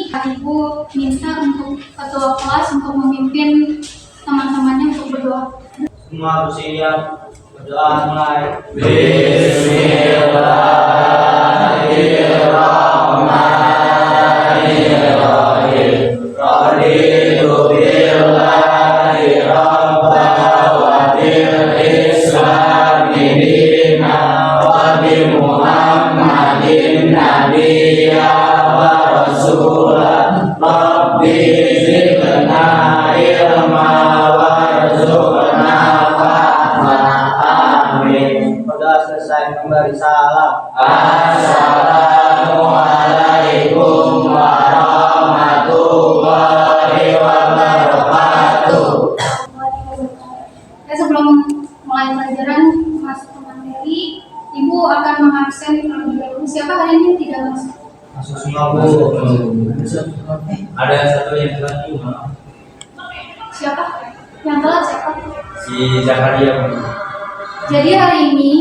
Ibu minta untuk ketua kelas untuk memimpin teman-temannya untuk berdoa. Semua bersiap, berdoa mulai. Bismillahirrahmanirrahim. Raditu billahi rabban wa bil islami dinan wa bi Muhammadin nabiyya wa rasulan. Rabbi zidna ilma warzuqna fahma. Amin. Sudah selesai memberi salam. Assalamualaikum warahmatullahi wabarakatuh. Sebelum mulai pelajaran masuk ke materi, Ibu akan mengabsen terlebih dahulu. Siapa hari ini tidak masuk? Masuk semua Bu. Ada satu yang telat juga. Siapa? Yang telat siapa? Si Zakaria. Jadi hari ini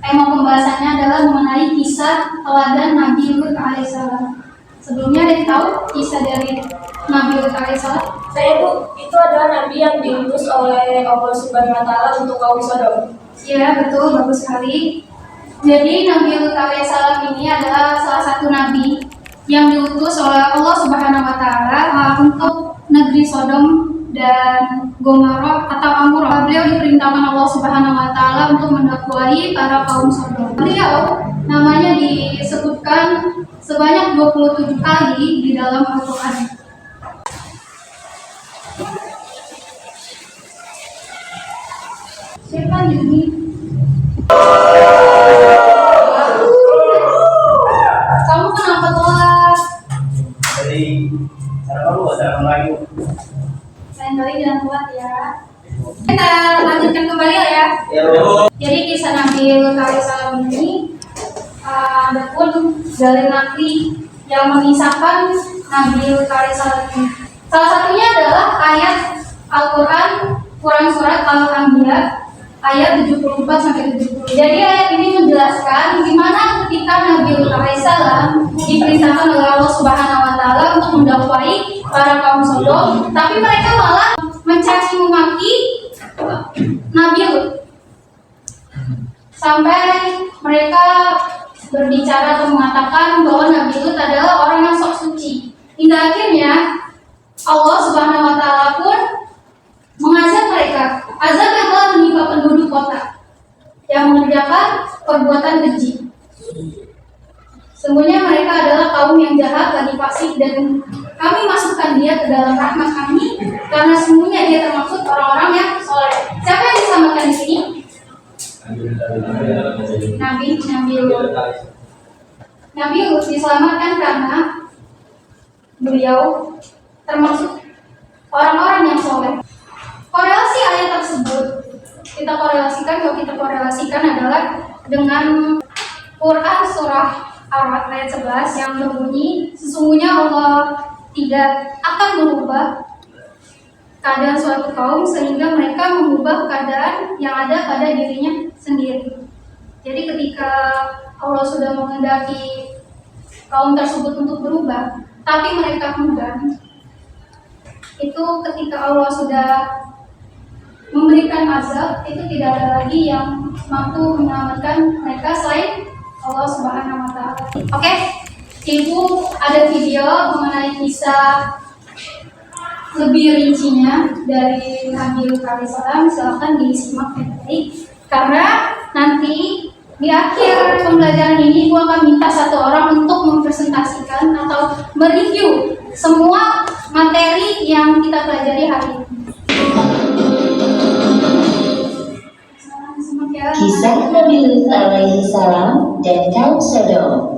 tema pembahasannya adalah mengenai kisah teladan Nabi Lut alaihissalam. Sebelumnya ada yang tahu kisah dari Nabi Lut alaihissalam? Saya Bu, itu adalah nabi yang diutus oleh Allah Subhanahu wa taala untuk kaum Sodom. Iya, betul, bagus sekali. Jadi Nabi Lut alaihissalam ini adalah salah satu nabi yang diutus oleh Allah Subhanahu wa taala untuk negeri Sodom dan Gomorrah atau Amorah. Beliau diperintahkan Allah Subhanahu wa taala untuk mendakwahi para kaum Sodom. Beliau namanya disebutkan sebanyak 27 kali di dalam Al-Qur'an. Siapa ini? Kamu kenapa telat? Jadi cara baru ada orang lain. Lain kali jangan telat ya. Kita lanjutkan kembali ya. Ya Bu. Jadi kisah Nabi Lut alaihissalam ini ada pun dalil nakli yang mengisahkan Nabi Lut alaihissalam ini. Salah satunya adalah ayat Al-Quran Quran surat Al-Anbiya ayat 74-70. Jadi ayat ini menjelaskan gimana ketika Nabi Lut alaihissalam diperintahkan oleh Allah Subhanahu wa taala untuk mendakwahi para kaum Sodom, tapi mereka malah mencaci memaki Nabi Lut. Sampai mereka berbicara atau mengatakan bahwa Nabi Lut adalah orang yang sok suci. Hingga akhirnya Allah Subhanahu wa taala pun mengazab mereka, azab yang telah menimpa penduduk kota yang mengerjakan perbuatan keji. Sesungguhnya mereka adalah kaum yang jahat, lagi fasik, dan kami masukkan dia ke dalam rahmat kami karena sesungguhnya dia termasuk orang-orang yang soleh. Siapa yang diselamatkan di sini? Nabi Lut. Nabi Lut diselamatkan karena beliau termasuk orang-orang yang soleh. Korelasi ayat tersebut kalau kita korelasikan adalah dengan Quran surah Ar-Ra'd ayat 11 yang berbunyi, sesungguhnya Allah tidak akan merubah keadaan suatu kaum sehingga mereka mengubah keadaan yang ada pada dirinya sendiri. Jadi ketika Allah sudah menghendaki kaum tersebut untuk berubah, tapi mereka enggan, itu ketika Allah sudah memberikan azab, itu tidak ada lagi yang mampu menyelamatkan mereka selain Allah Subhanahu wa taala. Oke, Ibu ada video mengenai kisah lebih rincinya dari Nabi Lut alaihissalam, silakan disimak baik-baik. Karena nanti di akhir pembelajaran ini Ibu akan minta satu orang untuk mempresentasikan atau mereview semua materi yang kita pelajari hari ini. Kisah Nabi Lut alaihi salam dan kaum Sodom.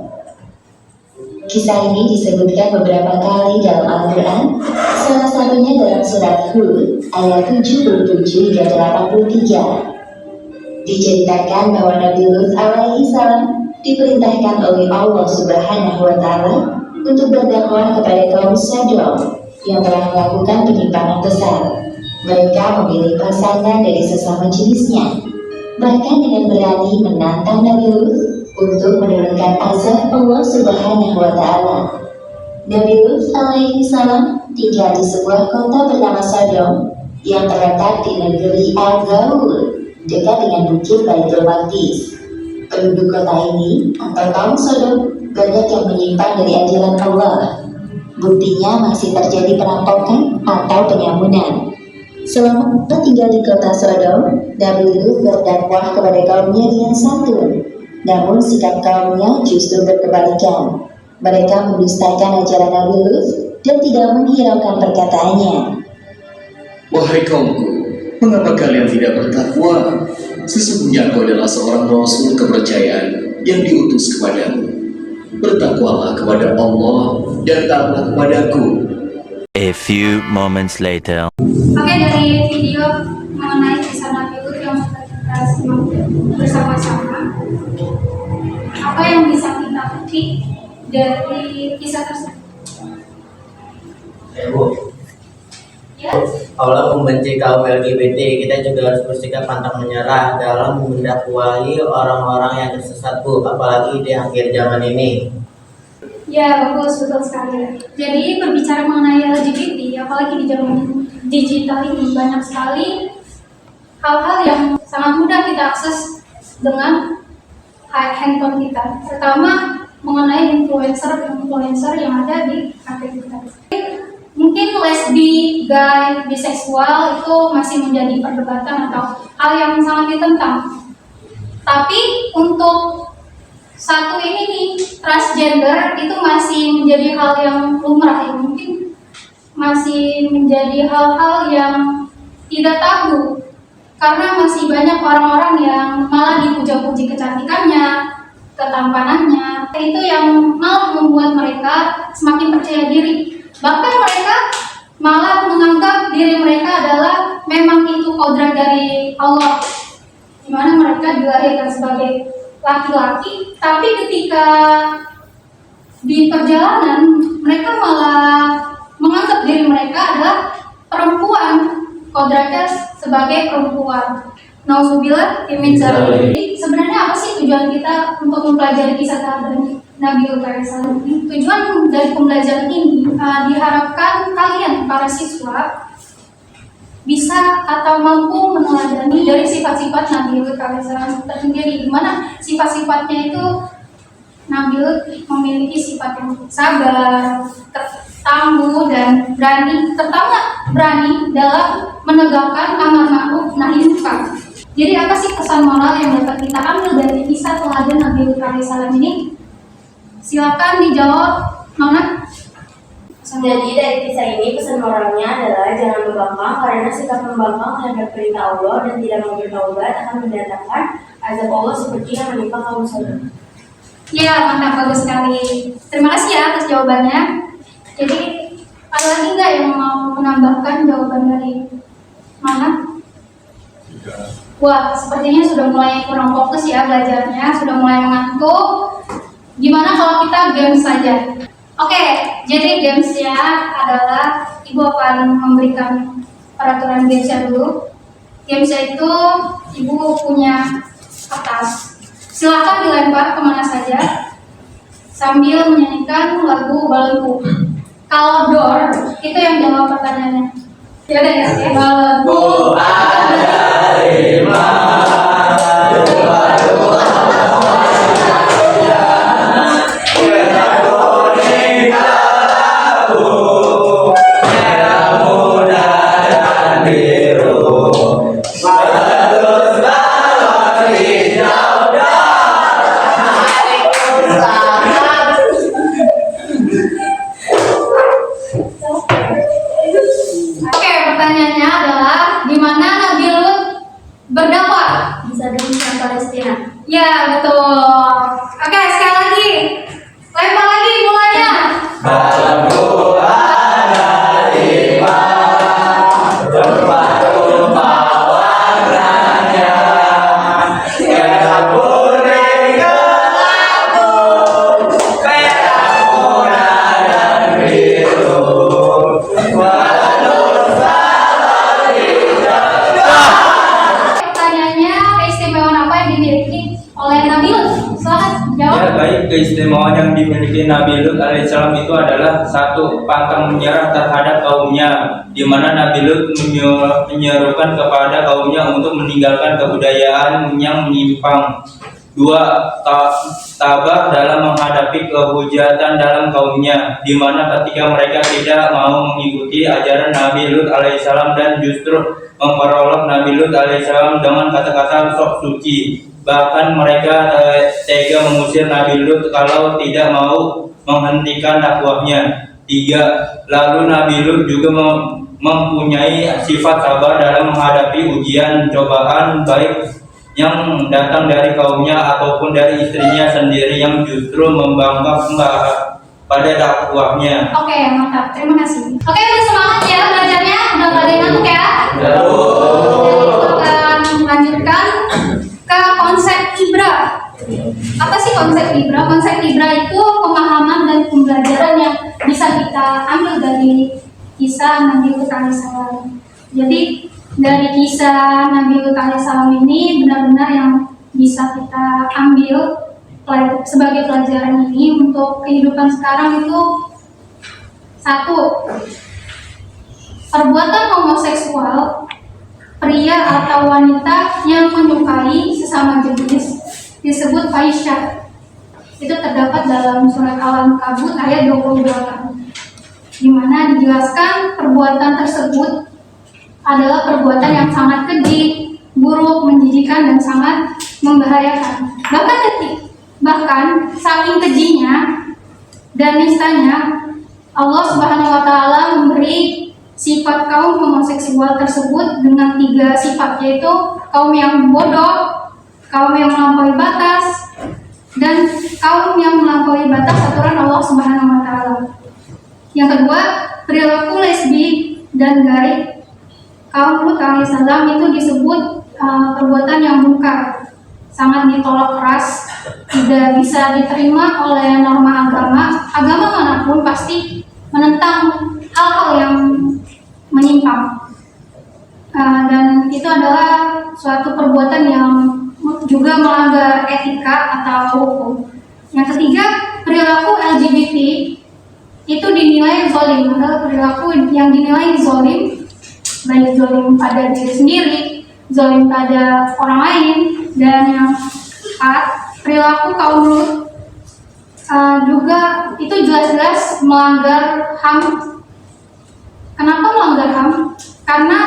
Kisah ini disebutkan beberapa kali dalam Al-Quran, salah satunya dalam surat Hud ayat 77 hingga 83. Diceritakan bahwa Nabi Lut alaihi salam diperintahkan oleh Allah Subhanahu wa taala untuk berdakwah kepada kaum Sodom yang telah melakukan penyimpangan besar. Mereka memilih pasangan dari sesama jenisnya, bahkan dengan berani menantang Nabi Lut untuk menurunkan azab Allah Subhanahu wa taala. Nabi Lut alaihi salam tinggal di sebuah kota bernama Sodom yang terletak di negeri Al-Gaul, dekat dengan bukit Baitul Maqdis. Penduduk kota ini atau kaum Sodom banyak yang menyimpang dari ajaran Allah. Buktinya masih terjadi perampokan atau penyamunan. Selama tinggal di kota Sodom, Nabi Lut berdakwah kepada kaumnya dengan santun. Namun sikap kaumnya justru berkebalikan. Mereka mendustakan ajaran Nabi Lut dan tidak menghiraukan perkataannya. Wahai kaumku, mengapa kalian tidak bertakwa? Sesungguhnya kau adalah seorang rasul kepercayaan yang diutus kepadamu. Bertakwalah kepada Allah dan taatlah kepadaku. A few moments later. Oke, dari video mengenai kisah Nabi Lut yang sudah kita simak bersama-sama, apa yang bisa kita petik dari kisah tersebut? Bu, Ya, Allah membenci kaum LGBT, kita juga harus bersikap pantang menyerah dalam mendakwahi orang-orang yang tersesat, Bu, apalagi di akhir zaman ini. ya bagus, betul sekali. Jadi berbicara mengenai LGBT, apalagi di zaman digital ini banyak sekali hal-hal yang sangat mudah kita akses dengan handphone kita. Pertama mengenai influencer yang ada di HP kita. Mungkin lesbi, gay, biseksual itu masih menjadi perdebatan atau hal yang sangat ditentang. Tapi untuk satu ini nih, transgender itu masih menjadi hal yang lumrah ya. Mungkin masih menjadi hal-hal yang tidak tabu. Karena masih banyak orang-orang yang malah dipuja-puji kecantikannya, ketampanannya. Itu yang malah membuat mereka semakin percaya diri. Bahkan mereka malah menganggap diri mereka adalah memang itu kodrat dari Allah, di mana mereka dilahirkan sebagai laki-laki, tapi ketika di perjalanan mereka malah menganggap diri mereka adalah perempuan, kodratnya sebagai perempuan. Nauzubillah min dzalik. Sebenarnya apa sih tujuan kita untuk mempelajari kisah Nabi Lut alaihissalam ini? Tujuan dari pembelajaran ini diharapkan kalian para siswa bisa atau mampu meneladani dari sifat-sifat Nabi Lut alaihissalam tersendiri, di mana sifat-sifatnya itu Nabi Lut memiliki sifat yang sabar, tangguh dan berani, terutama berani dalam menegakkan amar ma'ruf nahi munkar. Jadi apa sih pesan moral yang dapat kita ambil dari kisah teladan Nabi Lut alaihissalam ini? Silakan dijawab, Nona. Jadi dari kisah ini pesan moralnya adalah jangan membangkang, karena sikap membangkang terhadap perintah Allah dan tidak mau bertaubat akan mendatangkan azab Allah seperti yang menimpa kaum Sodom. Ya, mantap, bagus sekali. Terima kasih ya atas jawabannya. Jadi ada lagi nggak yang mau menambahkan jawaban dari Nona? Wah, sepertinya sudah mulai kurang fokus ya belajarnya, sudah mulai mengantuk. Gimana kalau kita games saja? Oke, jadi gamesnya adalah Ibu akan memberikan peraturan gamesnya dulu. Gamesnya itu Ibu punya kertas. Silakan dilempar kemana saja sambil menyanyikan lagu Balonku. Kalau door itu yang jawab pertanyaannya. Ya udah ya, Balonku ada 5. Pertanyaannya adalah di mana Nabi Lut berdakwah? keistimewaan yang dimiliki Nabi Lut alaihissalam itu adalah satu, pantang menyerah terhadap kaumnya, di mana Nabi Lut menyerukan kepada kaumnya untuk meninggalkan kebudayaan yang menyimpang. Dua, tabah dalam menghadapi kehujatan dalam kaumnya, di mana ketika mereka tidak mau mengikuti ajaran Nabi Lut alaihissalam dan justru memperolok Nabi Lut alaihissalam dengan kata-kata sok suci. Bahkan mereka tega mengusir Nabi Lut kalau tidak mau menghentikan dakwahnya. Tiga, lalu Nabi Lut juga mempunyai sifat sabar dalam menghadapi ujian cobaan baik yang datang dari kaumnya ataupun dari istrinya sendiri yang justru membangkang pada dakwahnya. Oke, mantap. Terima kasih. Oke, udah semangat ya belajarnya? Udah pada ngantuk ya? Jadi kita akan melanjutkan ke konsep ibrah. Apa sih konsep ibrah? Konsep ibrah itu pemahaman dan pembelajaran yang bisa kita ambil dari kisah Nabi Lut alaihissalam. Jadi dari kisah Nabi Lut alaihissalam ini benar-benar yang bisa kita ambil sebagai pelajaran ini untuk kehidupan sekarang itu. Satu, perbuatan homoseksual pria atau wanita yang menyukai sesama jenis disebut faisyah. Itu terdapat dalam surat Al-Ankabut ayat 28, di mana dijelaskan perbuatan tersebut adalah perbuatan yang sangat keji, buruk, menjijikan, dan sangat membahayakan. Bahkan saking kejinya dan nistanya, Allah Subhanahu wa Ta'ala memberi sifat kaum homoseksual tersebut dengan 3 sifat, yaitu kaum yang bodoh, kaum yang melampaui batas, dan kaum yang melampaui batas aturan Allah Subhanahu wa Ta'ala. Yang kedua, perilaku lesbi dan gay kaum Lut alaihissalam itu disebut perbuatan yang munkar, sangat ditolak keras, tidak bisa diterima oleh norma agama manapun pasti menentang hal-hal yang menyimpang, dan itu adalah suatu perbuatan yang juga melanggar etika atau hukum. Yang ketiga, perilaku LGBT itu dinilai zalim, adalah perilaku yang dinilai zalim, baik zalim pada diri sendiri, zalim pada orang lain. Dan yang keempat, perilaku kaum Lut juga itu jelas-jelas melanggar HAM. Kenapa melanggar HAM? Karena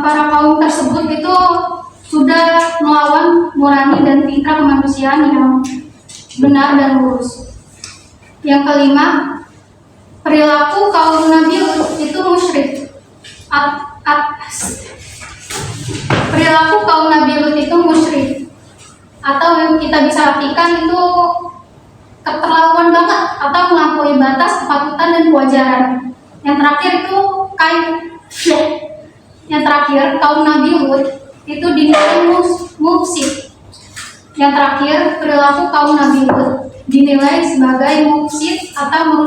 para kaum tersebut itu sudah melawan nurani dan fitrah kemanusiaan yang benar dan lurus. Yang kelima, perilaku kaum Nabi Lut itu musyrik. Perilaku kaum Nabi Lut itu musyrik, atau yang kita bisa artikan itu keterlaluan banget atau melampaui batas kepatutan dan kewajaran. Yang terakhir itu kaum Nabi Lut itu dinilai mufsid. Yang terakhir, perilaku kaum Nabi Lut dinilai sebagai mufsid atau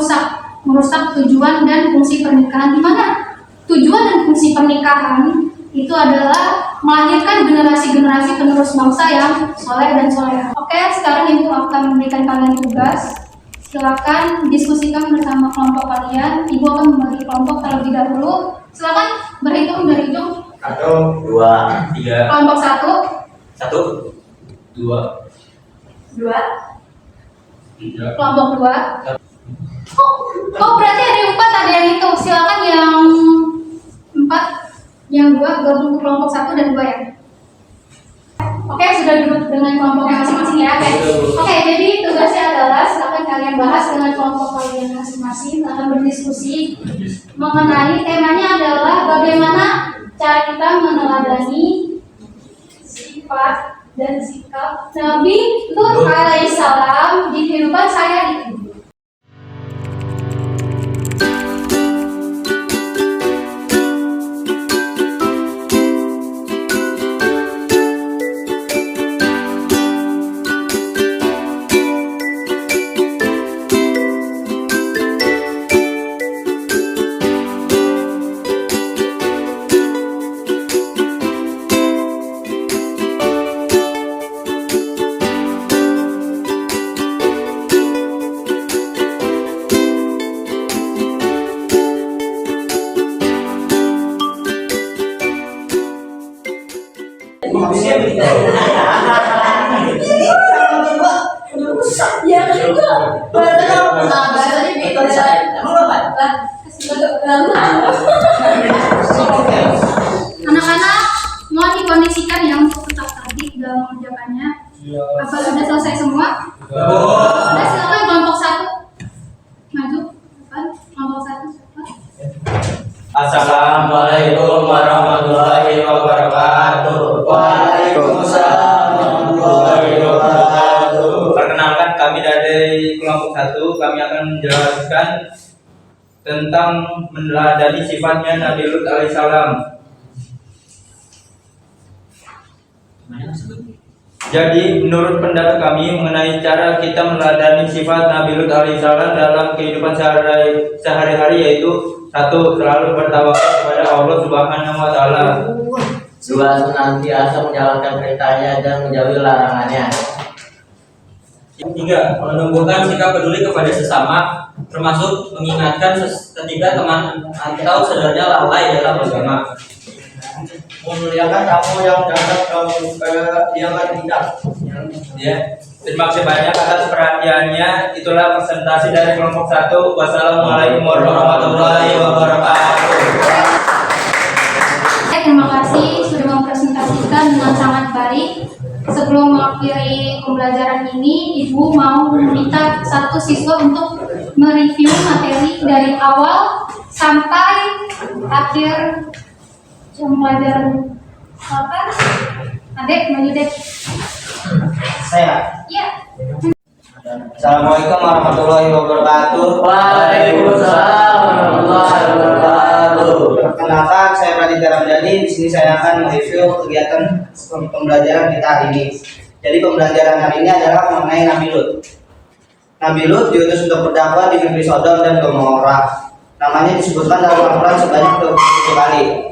merusak tujuan dan fungsi pernikahan, di mana tujuan dan fungsi pernikahan itu adalah melahirkan generasi-generasi penerus bangsa yang soleh dan soleha. Oke, sekarang Ibu akan memberikan kalian tugas. Silakan diskusikan bersama kelompok kalian. Ibu akan membagi kelompok terlebih dahulu. Silakan berhitung dari ujung. 1, 2, 3. Kelompok 1. 1, 2, 3. Kelompok 2. Oh, berarti ada yang 4, ada yang itu. Silakan yang 4, yang 2 gabung ke kelompok 1 dan 2 ya. Oke, sudah duduk dengan kelompoknya masing-masing ya. Oke, jadi tugasnya adalah silakan kalian bahas dengan kelompok kalian masing-masing, akan berdiskusi mengenai temanya adalah bagaimana cara kita meneladani sifat dan sikap Nabi Lut alaihissalam di kehidupan sehari-hari. Ya juga. Bahasanya beda. Anak-anak mohon dikondisikan ya untuk tetap tertib dalam mengerjakannya. Apa sudah selesai semua? Sudah, silakan kelompok 1 maju. Kelompok 1. Assalamualaikum warahmatullahi wabarakatuh. Waalaikumsalam warahmatullahi wabarakatuh. Perkenalkan, kami dari kelompok 1, kami akan menjelaskan tentang meneladani sifatnya Nabi Lut alaihissalam. Jadi, menurut pendapat kami mengenai cara kita meneladani sifat Nabi Lut alaihissalam dalam kehidupan sehari-hari, yaitu 1. Selalu bertawakal kepada Allah Subhanahu wa Ta'ala. 2. Senantiasa menjalankan perintahnya dan menjauhi larangannya. 3. Menumbuhkan sikap peduli kepada sesama, termasuk mengingatkan ketika teman atau saudaranya lalai dalam beragama. Memuliakan tamu yang datang ke kediaman kita. Ya, terima kasih banyak atas perhatiannya. Itulah presentasi dari kelompok 1. Wassalamualaikum warahmatullahi wabarakatuh. Terima kasih sudah mempresentasikan dengan sangat baik. Sebelum mengakhiri pembelajaran ini, Ibu mau meminta satu siswa untuk mereview materi dari awal sampai akhir jam pelajaran. Silakan. Adek, maju dek. Saya. Ya. Assalamualaikum warahmatullahi wabarakatuh. Waalaikumsalam warahmatullahi wabarakatuh. Perkenalkan, saya Praditya Ramdhani. Di sini saya akan mereview kegiatan pembelajaran kita hari ini. Jadi pembelajaran hari ini adalah mengenai Nabi Lut. Nabi Lut diutus untuk berdakwah di negeri Sodom dan Gomora. Namanya disebutkan dalam Al-Quran sebanyak 20 kali.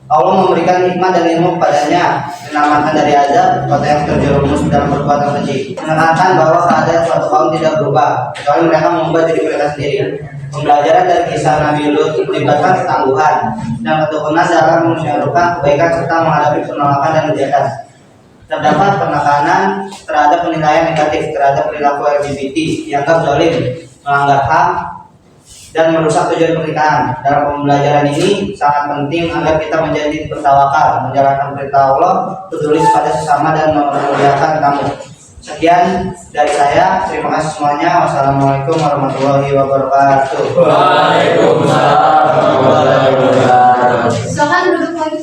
Allah memberikan hikmah dan ilmu kepadanya, menyelamatkan dari azab kota yang terjerumus dalam perbuatan keji. Menekankan bahwa keadaan suatu kaum tidak berubah, kecuali mereka mengubah diri mereka sendiri. Pembelajaran dari kisah Nabi Lut melibatkan ketangguhan dan ketekunan dalam menyerukan kebaikan serta menghadapi penolakan dan hujatan. Terdapat penekanan terhadap penilaian negatif terhadap perilaku LGBT, dianggap zalim, melanggar HAM, dan merusak tujuan pernikahan. Dalam pembelajaran ini sangat penting agar kita menjadi bertawakal, menjalankan perintah Allah, peduli pada sesama dan memuliakan tamu. Sekian dari saya. Terima kasih semuanya. Wassalamualaikum warahmatullahi wabarakatuh. Waalaikumsalam warahmatullahi wabarakatuh. Silakan duduk lagi.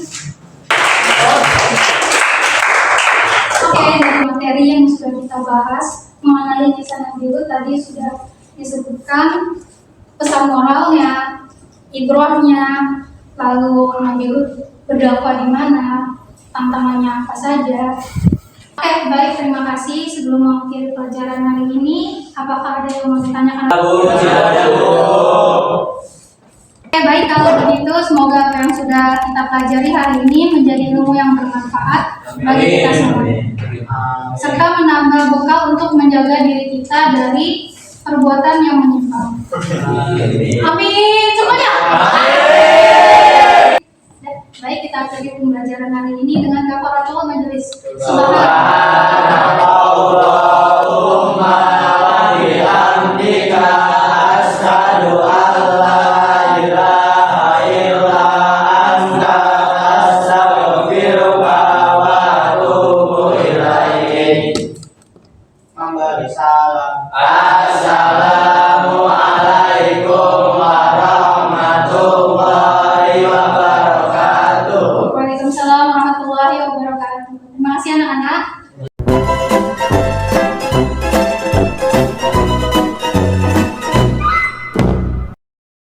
Oke, dari materi yang sudah kita bahas mengenai kisah Nabi Lut tadi sudah disebutkan pesan moralnya, ibrohnya, lalu Nabi Lut berdakwah di mana, tantangannya apa saja. Oke, baik, terima kasih. Sebelum mengakhiri pelajaran hari ini, apakah ada yang mau ditanyakan? Oke, baik, kalau begitu semoga apa yang sudah kita pelajari hari ini menjadi ilmu yang bermanfaat bagi kita semua, serta menambah bekal untuk menjaga diri kita dari perbuatan yang menyimpang. Amin. Semuanya. Baik, kita akhiri pembelajaran hari ini dengan kafaratul majelis. Subhanallahumma wa bihamdika asyhadu an la ilaha illa anta astaghfiruka wa atubu ilaik. Memberi salam. Assalamualaikum warahmatullahi wabarakatuh. Waalaikumsalam warahmatullahi wabarakatuh. Terima kasih anak-anak.